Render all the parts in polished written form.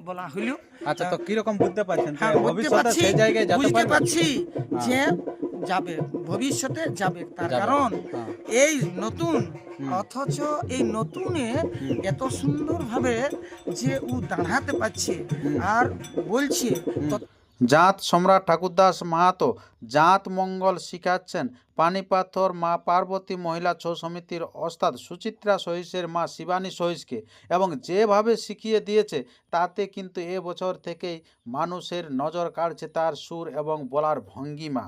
বলা হলো। আচ্ছা, তো কিরকম বুঝতে পারছেন যে হ্যাঁ, ভবিষ্যতে সেই জায়গায় যেতে বুঝতে পারবে? পারছি যে যাবে, ভবিষ্যতে যাবে। তার যাবে। কারণ হ্যাঁ। এই নতুন, অথচ এই নতুনে এত সুন্দরভাবে যে ও দাঁড়াতে পারছে আর বলছে জাত সম্রাট ঠাকুরদাস মাহাতো জাত মঙ্গল শিখাচ্ছেন পানিপাথর মা পার্বতী মহিলা ছৌ সমিতির ওস্তাদ সুচিত্রা সহিসের মা শিবানী সহিসকে, এবং যেভাবে শিখিয়ে দিয়েছে তাতে কিন্তু এবছর থেকেই মানুষের নজর কাড়ছে তার সুর এবং বলার ভঙ্গিমা।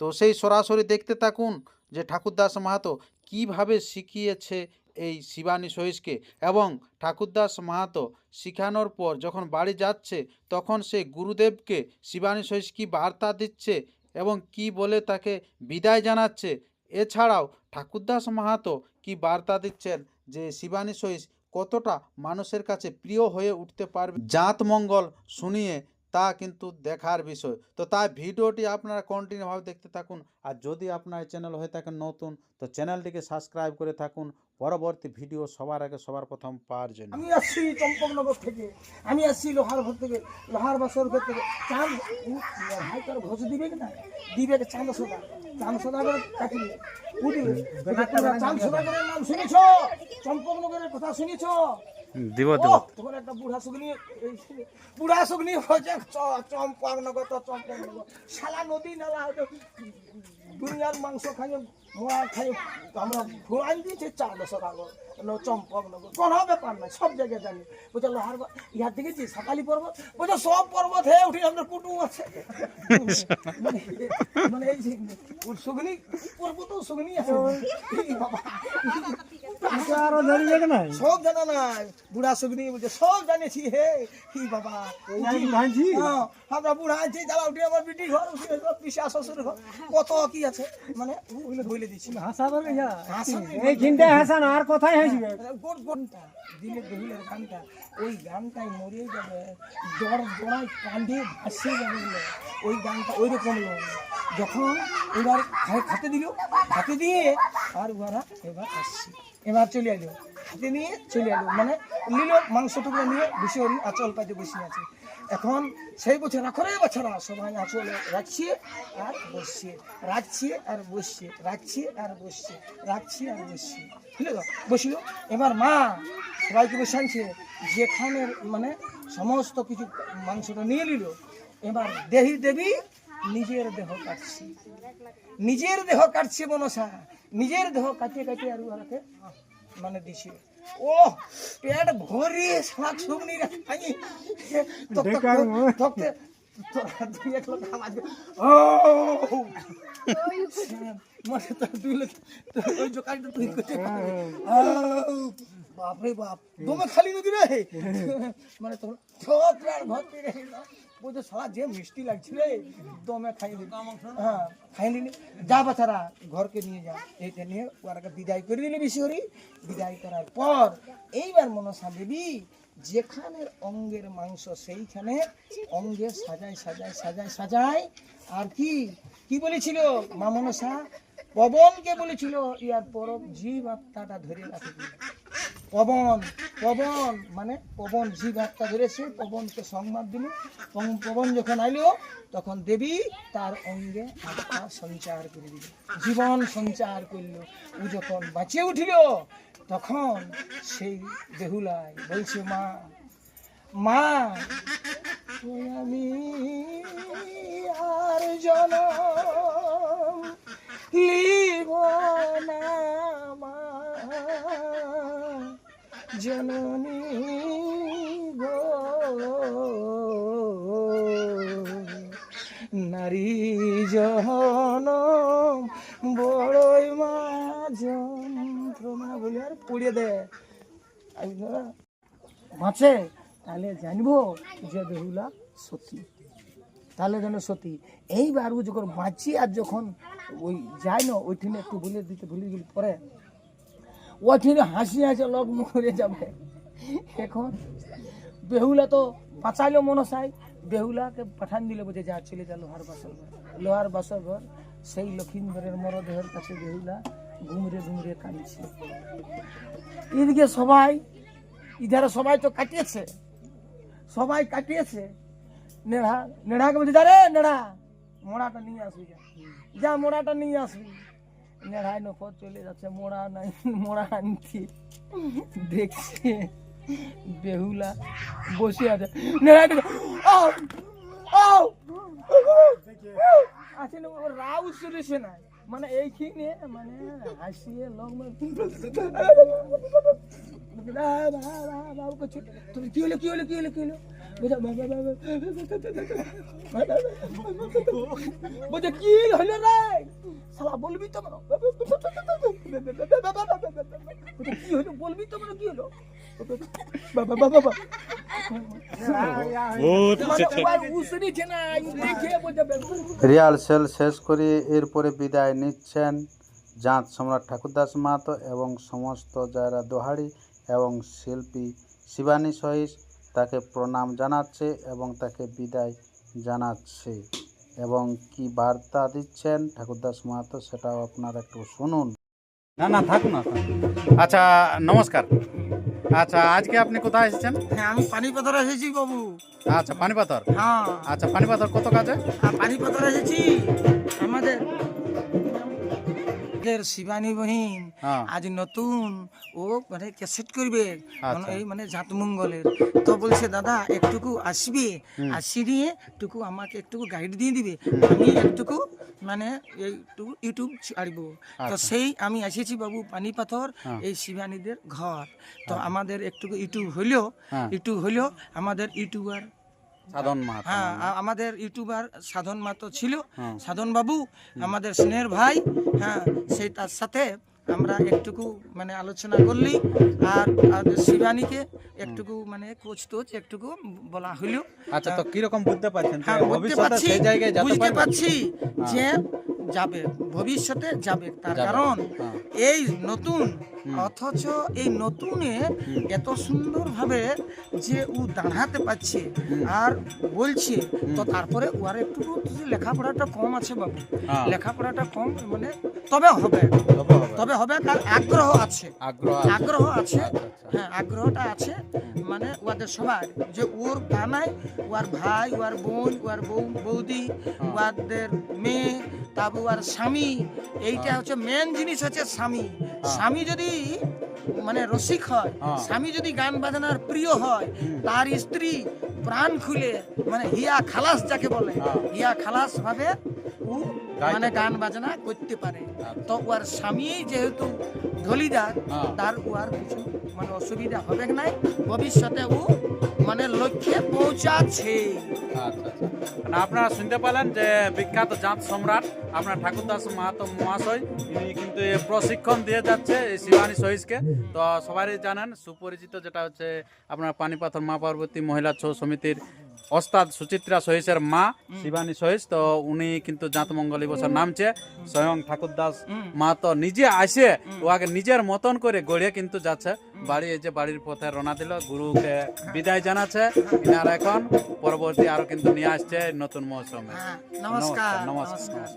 তো সেই সরাসরি দেখতে থাকুন যে ঠাকুরদাস মাহাতো কিভাবে শিখিয়েছে এই শিবানী সহিসকে, এবং ঠাকুরদাস মাহাতো শিখানোর পর যখন বাড়ি যাচ্ছে তখন সে গুরুদেবকে শিবানী সহিস কী বার্তা দিচ্ছে এবং কি বলে তাকে বিদায় জানাচ্ছে। এছাড়াও ঠাকুরদাস মাহাতো কি বার্তা দিচ্ছেন যে শিবানী সহিস কতটা মানুষের কাছে প্রিয় হয়ে উঠতে পারবে জাত মঙ্গল শুনিয়ে, তা কিন্তু দেখার বিষয়। তো তাই ভিডিওটি আপনারা কন্টিনিউভাবে দেখতে থাকুন। আর যদি আপনার চ্যানেল হয়ে থাকেন নতুন, তো চ্যানেলটিকে সাবস্ক্রাইব করে থাকুন পরবর্তী ভিডিও সবার আগে সবার প্রথম পাওয়ার জন্য। আমি আসছি চম্পকনগর থেকে, আমি আসছি লোহার ঘর থেকে, লোহার বাসর ঘর থেকে। চাঁদ ভাই তার ভোজ দিবে কি না দিবে? চাঁদ সোদা, চাঁদ সোদাগরের কাটিয়ে বুঝলি চাঁদ সোদাগরের নাম শুনেছ? চম্পকনগরের কথা শুনেছ? দিব তোমার একটা বুড়া শুগনি, বুড়া শুগনি হয়েছে চম্পকনগর। তো চম্পকনগর শালা নদী নালা দুনিয়ার মাংস খাই, মোয়া খাই, আমরা ঘোরাই দিয়েছি চাঁদ সোদাগর চম্পকনগর। কোনো ব্যাপার নাই, সব জায়গায় জানি। বলছে লোহার ইহার দিকে যে সাকালি পর্বত, বলছে সব পর্বত হয়ে উঠে আমাদের কুটুম আছে। মানে এই সুগনি পর্বত সুগনি আছে বাবা, সব জানা নাই। বুড়া সুগনি বলছে সব জানেছি হে কি বাবা। আমরা বুড়া আছি, জ্বালা উঠে আমার বিটি ঘর, পিসা শ্বশুর ঘর, কত কি আছে মানে বলে দিচ্ছি। আর কথাই হয়েছিল দিলে বেহুলের গানটা, ওই গানটাই মরে যাবে, জড়ায় কান্দে ভাসে যাবে ওই গানটা। ওই রকম যখন এবার খাতে দিল, খাতে দিয়ে আর ওরা এবার আসছে, এবার চলে এলো, হাতে নিয়ে চলে এলো, মানে নিল মাংসটুকু নিয়ে বসে ওই আঁচল পাইতে বসে আছে। এখন সেই বছর রাখরে বাছারা সবাই আঁচলে রাখছে আর বসছে, রাখছে আর বসছে, রাখছে আর বসছে, রাখছে আর বসছে, বুঝলে তো বসলো। এবার মা সবাইকে বসে আনছে, যেখানের মানে সমস্ত কিছু মাংসটা নিয়ে নিল। এবার দেহি দেবী নিজের দেহ কাটছে, নিজের দেহ কাটছে মনসা, নিজের দেহ কাটিয়ে কাটিয়ে আর ওরাকে মানে দিছে। ও পেট ভরে শাক শুকনি খাই তক্তে দুই এক লোক আওয়াজ ও মানে তো দুই লোক ওই জোকাইটা তুই করতে বাপ রে বাপ, দমে খালি নদী রে মানে তোর সব প্রাণ ভর্তি রে। বলছে শালা যে মিষ্টি লাগছিল দমে খাই দিলি। হ্যাঁ খাই দিলি, যা বাচ্চারা ঘরকে নিয়ে যা। এইটা নিয়ে ওরাকে বিদায় করে দিলি। বিশ্বরী বিদায় করার পর এইবার মনসা দেবী যেখানের অঙ্গের মাংস সেইখানে অঙ্গে সাজায় সাজায় সাজায় সাজায়। আর কি কি বলেছিল মা মনসা? পবনকে বলেছিল ইয়ার পরব জীব আত্মাটা ধরে রাখবি। পবন, পবন মানে পবন জীব আত্মা ধরেছে, পবনকে সংবাদ দিল। পবন যখন আইলো তখন দেবী তার অঙ্গে আত্মা সঞ্চার করে দিল, জীবন সঞ্চার করল। ও যখন বাঁচিয়ে উঠিল তখন সেই বেহুলায় বলছে মা, মা আমি আর জনম লিব না মা, জননী গো নারী জনম বড়ই মা যন্ত্রণা বলে আর পড়িয়ে দেয়। বাঁচে তাহলে জানবো যে বেহুলা সতী, তাহলে যেন সতী। এইবার ও যখন বাঁচি আর যখন ওই যায় না ওইখানে একটু ভুলে দিতে ভুলে গেলে পরে ওইখানে হাসি হাসি লোক মরে যাবে। এখন বেহুলা তো বাঁচাইলো মনসাই, বেহুলাকে পাঠান দিলে বলছে যা চলে যা লোহার বাসর ঘর। লোহার বাসর ঘর সেই লক্ষিন্দরের মরদেহের কাছে বেহুলা ঘুমরে ঘুমরে কাঁদছে। এদিকে সবাই ইধারে সবাই তো কাটিয়েছে, সবাই কাটিয়েছে। নেড়াকে বলছে যা রে নেড়া, মোড়াটা নিয়ে আসবি, যা মোড়াটা নিয়ে আসবি। নেড়ায় নফর চলে যাচ্ছে, মোড়া নাই, মোড়া আনছি। দেখছে বেহুলা বসে আছে, নেড়াকে আছে না, রাউ শুনেছে না, মানে এইখানে মানে হাসিয়ে লোক কি হলো কি হলো কি হলো কি হলো বলছে কি হলো রে শালা, বলবি তো মানে কি হলো, বলবি তো মানে কি হলো বাবা বাবা বাবা রিহার্সেল শেষ করে এরপরে বিদায় নিচ্ছেন জাঁত সম্রাট ঠাকুরদাস মাহাতো এবং সমস্ত যারা দোহাড়ি এবং শিল্পী শিবানী সহিস তাকে প্রণাম জানাচ্ছে এবং তাকে বিদায় জানাচ্ছে এবং কি বার্তা দিচ্ছেন ঠাকুরদাস মাহাতো সেটাও আপনারা একটু শুনুন। না না থাকুন না। আচ্ছা নমস্কার। আচ্ছা আজকে আপনি কোথায় এসেছেন? হ্যাঁ আমি পানিপাথর এসেছি বাবু। আচ্ছা পানিপাথর। হ্যাঁ আচ্ছা পানিপাথর কত কাজে? পানিপাথর এসেছি আমাদের শিবানী বহিন হ্যাঁ। আজ নতুন ও মানে ক্যাসেট করবে আচ্ছা। এই মানে জাতমঙ্গলের, তো বলছে দাদা একটুকু আসবি, আসি দিয়ে একটুকু আমাকে একটুকু গাইড দিয়ে দিবে, আমি একটুকু মানে এইটুকু ইউটিউব ছাড়বো। তো সেই আমি এসেছি বাবু পানিপাথর এই শিবানীদের ঘর। তো আমাদের একটুকু ইউটিউব হলেও আমাদের ইউটিউবার সাধন মাহাতো। হ্যাঁ আমাদের ইউটিউবার সাধন মাহাতো ছিল, সাধন বাবু আমাদের স্নেহের ভাই। হ্যাঁ সেই তার সাথে আমরা একটুকু মানে আলোচনা করলি আর শিবানীকে একটুকু মানে কোচ টোচ একটুকু বলা হলো। আচ্ছা তো কিরকম বুঝতে পারছেন হ্যাঁ বুঝতে পারছি, বুঝতে পারছি যে যাবে ভবিষ্যতে যাবে, তার কারণ এই নতুন, অথচ এই নতুনে এত সুন্দরভাবে যে ও দাঁড়াতে পারছে আর বলছে, তো তারপরে ওর একটু লেখাপড়াটা কম আছে বাবু, লেখাপড়াটা কম মানে তবে হবে তার আগ্রহ আছে, আগ্রহ আছে। হ্যাঁ আগ্রহটা আছে মানে ওদের সবাই যে ওর গানায় ওর ভাই ওর বোন ওর বৌদি ওদের মেয়ে তারপর ওর স্বামী, এইটা হচ্ছে মেন জিনিস হচ্ছে স্বামী। স্বামী যদি মানে রসিক হয়, স্বামী যদি গান বাজনার প্রিয় হয়, তার স্ত্রী প্রাণ খুলে মানে হিয়া খালাস যাকে বলে, হিয়া খালাস ভাবে ও মানে গান বাজনা করতে পারে। তো ওর স্বামী যেহেতু ধলিদার, তার ওর কিছু মানে অসুবিধা হবে নাই, ভবিষ্যতে ও মানে লক্ষ্যে পৌঁছাচ্ছে। না আপনারা শুনতে পেলেন যে বিখ্যাত জাত সম্রাট আপনার ঠাকুরদাস মাহাতো মহাশয় ইনি কিন্তু প্রশিক্ষণ দিয়ে যাচ্ছে এই শিবানী সহিসকে। তো সবাই জানেন সুপরিচিত যেটা হচ্ছে আপনার পানিপাথর মা পার্বতী মহিলা ছৌ সমিতির ওস্তাদ সুচিত্রা সহিসের মা শিবানী সহিস। তো উনি কিন্তু জাতমঙ্গল বছর নামছে, স্বয়ং ঠাকুরদাস মাহাতো নিজে আসে ওকে নিজের মতন করে গড়িয়ে কিন্তু যাচ্ছে বাড়ি। এই যে বাড়ির পথে রওনা দিল, গুরুকে বিদায় জানাচ্ছে। ইনার এখন পরবর্তী আরো কিন্তু নিয়ে আসছে নতুন মৌসুমে। নমস্কার নমস্কার।